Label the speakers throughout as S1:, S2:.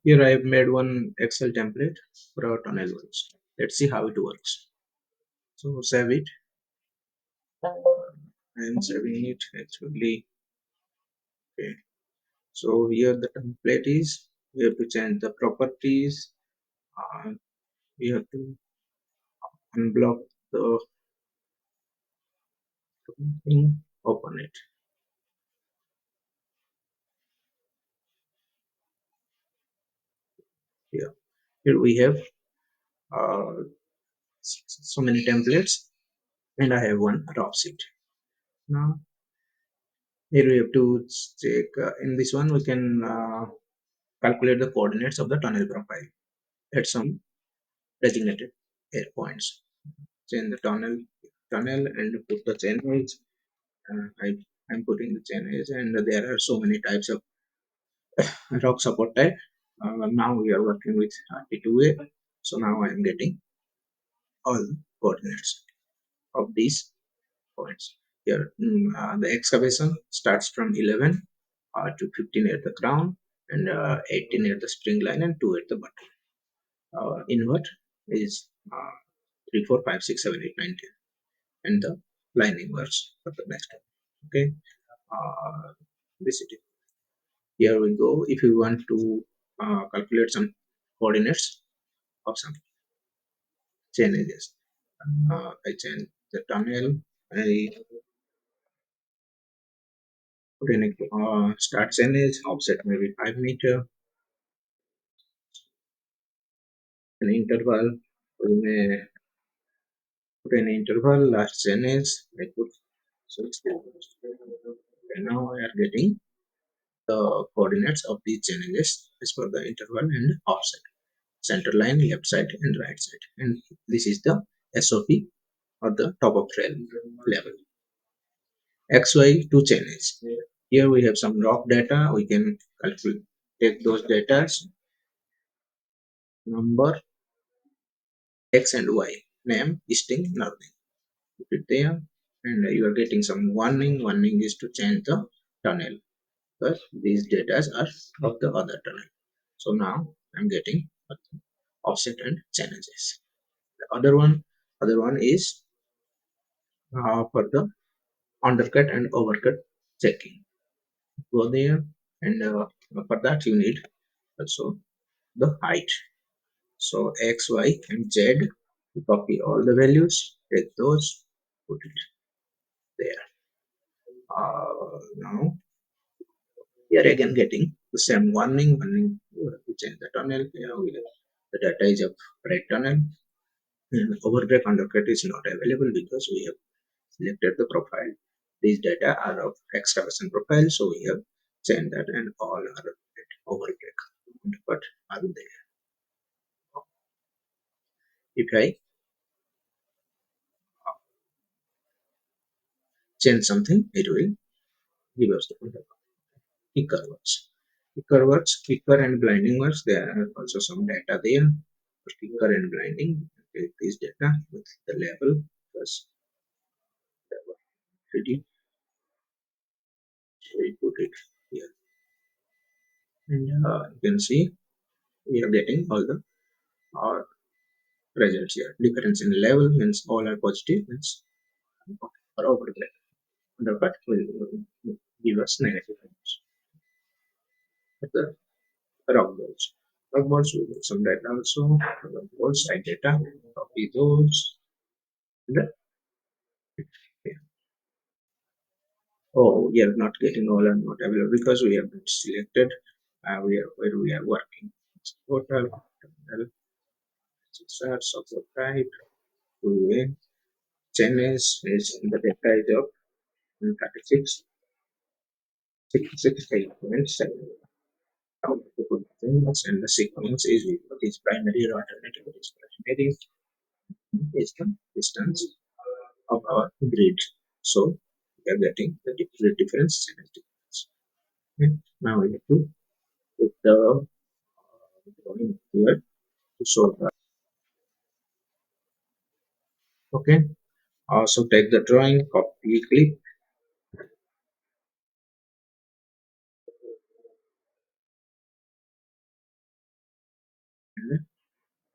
S1: Here I have made one Excel template for our tunnel works. Let's see how it works. So save it. I am saving it actually. Okay. So here the template is. We have to change the properties. Uh, we have to unblock the thing, open it. Here, here we have uh, so many templates, and I have one raw sheet. Now here we have to check. In this one, we can calculate the coordinates of the tunnel profile at some designated points. Chain the tunnel and put the chain edge. I'm putting the chain edge, and there are so many types of rock support type. Now we are working with T2A, so now I am getting all coordinates of these points. Here, the excavation starts from 11 to 15 at the crown, and 18 at the spring line, and 2 at the bottom. Invert is 3, 4, 5, 6, 7, 8, 9, 10, and the lining works for the next one. Okay, this it is. Here we go. If you want to calculate some coordinates of some changes, I change the tunnel. I put in a start change, offset maybe 5 meter, an interval. We may put an interval, last change. I put so it's and now I are getting the coordinates of these changes as per the interval and offset. Center line, left side, and right side. And this is the SOP or the top of trail level. XY to changes. Here we have some rock data. We can calculate take those data, number, X and Y, name, listing, learning. Put it there, and you are getting some warning. Warning is to change the tunnel because these data are of the other tunnel. So now I'm getting offset and changes. The other one is for the undercut and overcut checking. Go there, and for that you need also the height. So x, y, and z. You copy all the values, take those, put it there. Now we are again getting the same warning. Warning. You have to change the tunnel. Here the data is of right tunnel. And overbreak undercut is not available because we have selected the profile. These data are of excavation profile, so we have changed that, and all are overbreak undercut are there. If I change something, it will give us the kicker words. Kicker words, kicker and blinding words. There are also some data there for kicker and blinding. Take this data with the level plus level 3D. So we put it here, and you can see we are getting all the uh, results here. Difference in level means all are positive, means or overlap. Undercut will give us negative values. But the rock balls. Rock balls will get some data also. Rock balls side data. Copy those. And, yeah. Oh, we are not getting all are not available because we have not selected we are where we are working. Total, total, support type, two-way, channels is in the data is of 36, 66 elements. How to put things, and the sequence is primary or alternative is primary is the distance of our grid. So we are getting the difference and difference. Okay. Now we have to put the drawing here to show that. Okay. So take the drawing, copy, click,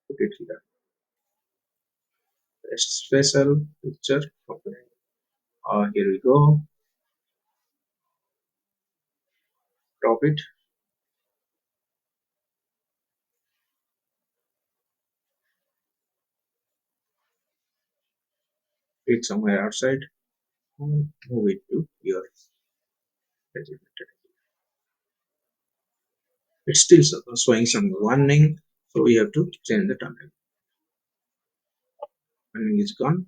S1: put it here. Special picture. Okay. Here we go. Drop it. It somewhere outside. And move it to your designated. It's still showing some warning, so we have to change the tunnel. Warning is gone.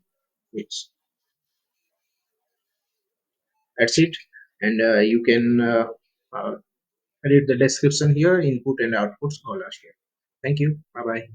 S1: It's That's it. And you can read the description here. Input and outputs all are here. Thank you. Bye bye.